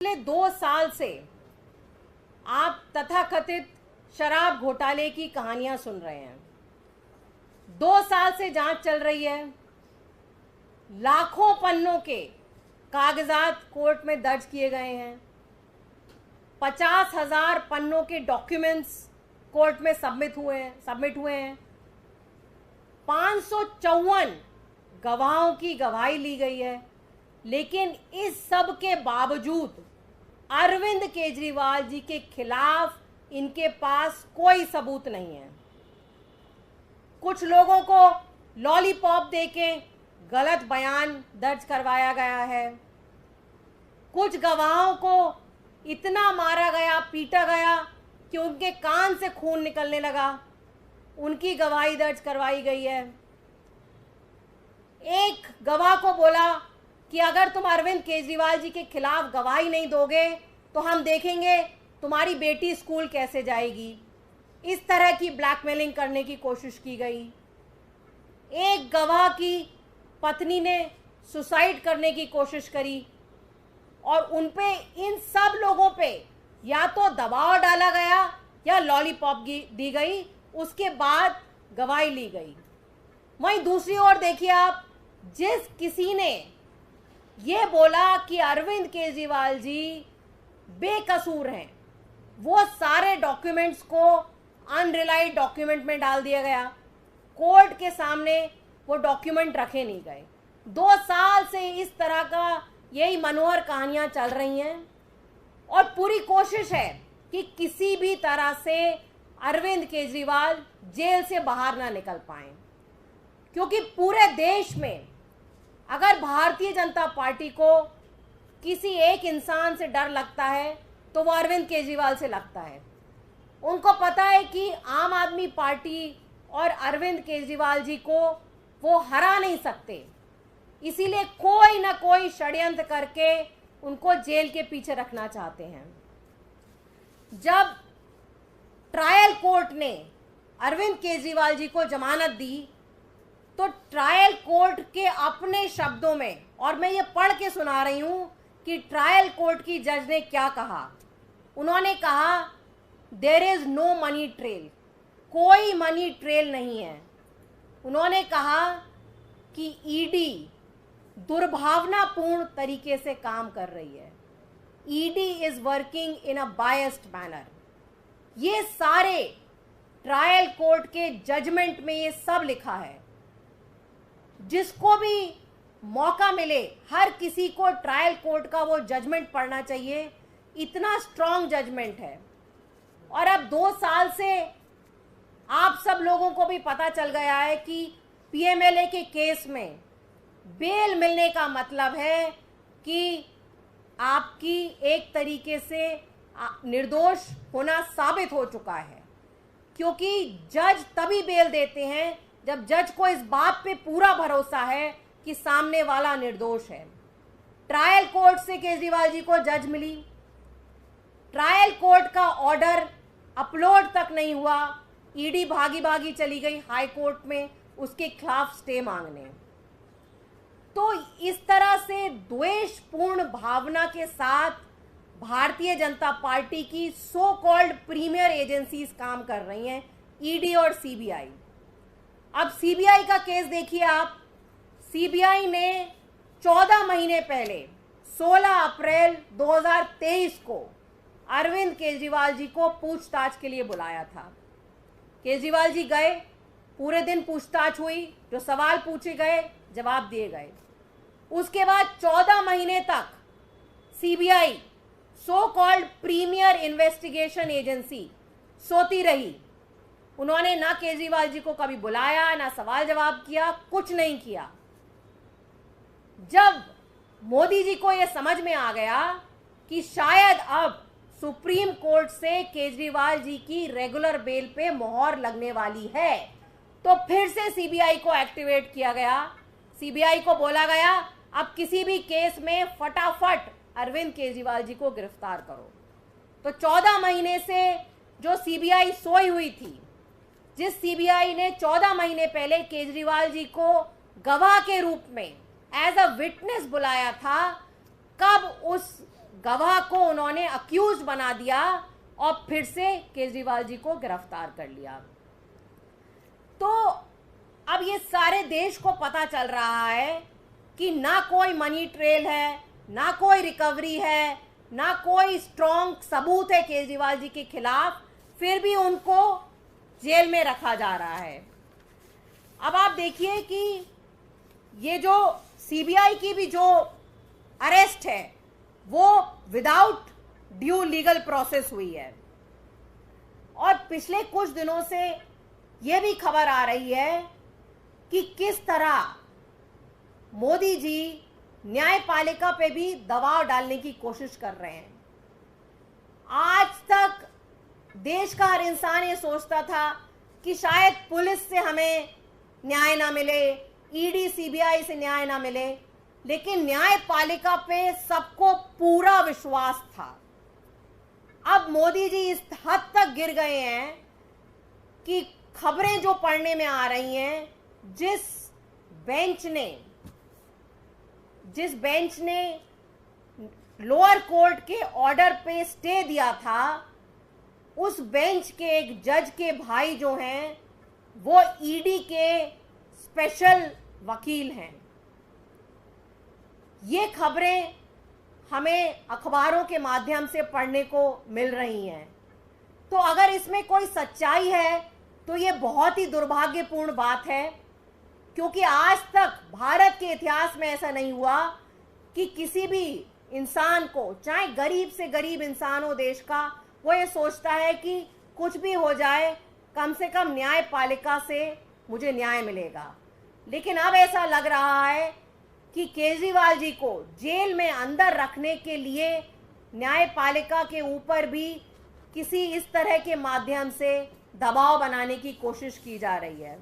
पिछले 2 साल से आप तथाकथित शराब घोटाले की कहानियां सुन रहे हैं। 2 साल से जांच चल रही है। लाखों पन्नों के कागजात कोर्ट में दर्ज किए गए हैं। 50,000 पन्नों के डॉक्यूमेंट्स कोर्ट में सबमिट हुए हैं। 554 गवाहों की गवाही ली गई है। लेकिन इस सब के बावजूद अरविंद केजरीवाल जी के खिलाफ इनके पास कोई सबूत नहीं है। कुछ लोगों को लॉलीपॉप देके गलत बयान दर्ज करवाया गया है। कुछ गवाहों को इतना मारा गया, पीटा गया कि उनके कान से खून निकलने लगा, उनकी गवाही दर्ज करवाई गई है। एक गवाह को बोला कि अगर तुम अरविंद केजरीवाल जी के खिलाफ गवाही नहीं दोगे तो हम देखेंगे तुम्हारी बेटी स्कूल कैसे जाएगी। इस तरह की ब्लैकमेलिंग करने की कोशिश की गई। एक गवाह की पत्नी ने सुसाइड करने की कोशिश करी और उनपे, इन सब लोगों पे या तो दबाव डाला गया या लॉलीपॉप दी गई, उसके बाद गवाही ली गई। वहीं दूसरी ओर देखिए आप, जिस किसी ने ये बोला कि अरविंद केजरीवाल जी बेकसूर हैं, वो सारे डॉक्यूमेंट्स को अनरिलाइड डॉक्यूमेंट में डाल दिया गया। कोर्ट के सामने वो डॉक्यूमेंट रखे नहीं गए। 2 साल से इस तरह का यही मनोहर कहानियां चल रही हैं और पूरी कोशिश है कि किसी भी तरह से अरविंद केजरीवाल जेल से बाहर ना निकल पाए, क्योंकि पूरे देश में अगर भारतीय जनता पार्टी को किसी एक इंसान से डर लगता है तो वो अरविंद केजरीवाल से लगता है। उनको पता है कि आम आदमी पार्टी और अरविंद केजरीवाल जी को वो हरा नहीं सकते, इसीलिए कोई ना कोई षड्यंत्र करके उनको जेल के पीछे रखना चाहते हैं। जब ट्रायल कोर्ट ने अरविंद केजरीवाल जी को जमानत दी तो ट्रायल कोर्ट के अपने शब्दों में, और मैं ये पढ़ के सुना रही हूं कि ट्रायल कोर्ट की जज ने क्या कहा। उन्होंने कहा there is no money trail, कोई मनी ट्रेल नहीं है। उन्होंने कहा कि ईडी दुर्भावनापूर्ण तरीके से काम कर रही है। ED is working in a biased manner. ये सारे ट्रायल कोर्ट के जजमेंट में ये सब लिखा है। जिसको भी मौका मिले, हर किसी को ट्रायल कोर्ट का वो जजमेंट पढ़ना चाहिए, इतना स्ट्रांग जजमेंट है। और अब 2 साल से आप सब लोगों को भी पता चल गया है कि पीएमएलए के केस में बेल मिलने का मतलब है कि आपकी एक तरीके से निर्दोष होना साबित हो चुका है, क्योंकि जज तभी बेल देते हैं जब जज को इस बात पे पूरा भरोसा है कि सामने वाला निर्दोष है। ट्रायल कोर्ट से केजरीवाल जी को जज मिली, ट्रायल कोर्ट का ऑर्डर अपलोड तक नहीं हुआ, ईडी भागी भागी चली गई हाई कोर्ट में उसके खिलाफ स्टे मांगने। तो इस तरह से द्वेषपूर्ण भावना के साथ भारतीय जनता पार्टी की सो कॉल्ड प्रीमियर एजेंसीज काम कर रही हैं, ईडी और सीबीआई। अब सीबीआई का केस देखिए आप। सीबीआई ने 14 महीने पहले 16 अप्रैल 2023 को अरविंद केजरीवाल जी को पूछताछ के लिए बुलाया था। केजरीवाल जी गए, पूरे दिन पूछताछ हुई, जो सवाल पूछे गए जवाब दिए गए। उसके बाद 14 महीने तक CBI, so called premier investigation agency, सोती रही। उन्होंने ना केजरीवाल जी को कभी बुलाया, ना सवाल जवाब किया, कुछ नहीं किया। जब मोदी जी को यह समझ में आ गया कि शायद अब सुप्रीम कोर्ट से केजरीवाल जी की रेगुलर बेल पे मोहर लगने वाली है, तो फिर से सीबीआई को एक्टिवेट किया गया। सीबीआई को बोला गया अब किसी भी केस में फटाफट अरविंद केजरीवाल जी को गिरफ्तार करो। तो 14 महीने से जो सीबीआई सोई हुई थी, जिस सीबीआई ने 14 महीने पहले केजरीवाल जी को गवाह के रूप में एज अ विटनेस बुलाया था, कब उस गवाह को उन्होंने अक्यूज बना दिया और फिर से केजरीवाल जी को गिरफ्तार कर लिया। तो अब ये सारे देश को पता चल रहा है कि ना कोई मनी ट्रेल है, ना कोई रिकवरी है, ना कोई स्ट्रॉन्ग सबूत है केजरीवाल जी के खिलाफ, फिर भी उनको जेल में रखा जा रहा है। अब आप देखिए कि ये जो सीबीआई की भी जो अरेस्ट है वो विदाउट ड्यू लीगल प्रोसेस हुई है। और पिछले कुछ दिनों से ये भी खबर आ रही है कि किस तरह मोदी जी न्यायपालिका पे भी दबाव डालने की कोशिश कर रहे हैं। आज तक देश का हर इंसान ये सोचता था कि शायद पुलिस से हमें न्याय ना मिले, ईडी सीबीआई से न्याय ना मिले, लेकिन न्यायपालिका पे सबको पूरा विश्वास था। अब मोदी जी इस हद तक गिर गए हैं कि खबरें जो पढ़ने में आ रही हैं, जिस बेंच ने लोअर कोर्ट के ऑर्डर पे स्टे दिया था, उस बेंच के एक जज के भाई जो हैं वो ईडी के स्पेशल वकील हैं। ये खबरें हमें अखबारों के माध्यम से पढ़ने को मिल रही हैं। तो अगर इसमें कोई सच्चाई है तो ये बहुत ही दुर्भाग्यपूर्ण बात है, क्योंकि आज तक भारत के इतिहास में ऐसा नहीं हुआ कि किसी भी इंसान को, चाहे गरीब से गरीब इंसान हो देश का, वो ये सोचता है कि कुछ भी हो जाए कम से कम न्यायपालिका से मुझे न्याय मिलेगा। लेकिन अब ऐसा लग रहा है कि केजरीवाल जी को जेल में अंदर रखने के लिए न्यायपालिका के ऊपर भी किसी इस तरह के माध्यम से दबाव बनाने की कोशिश की जा रही है।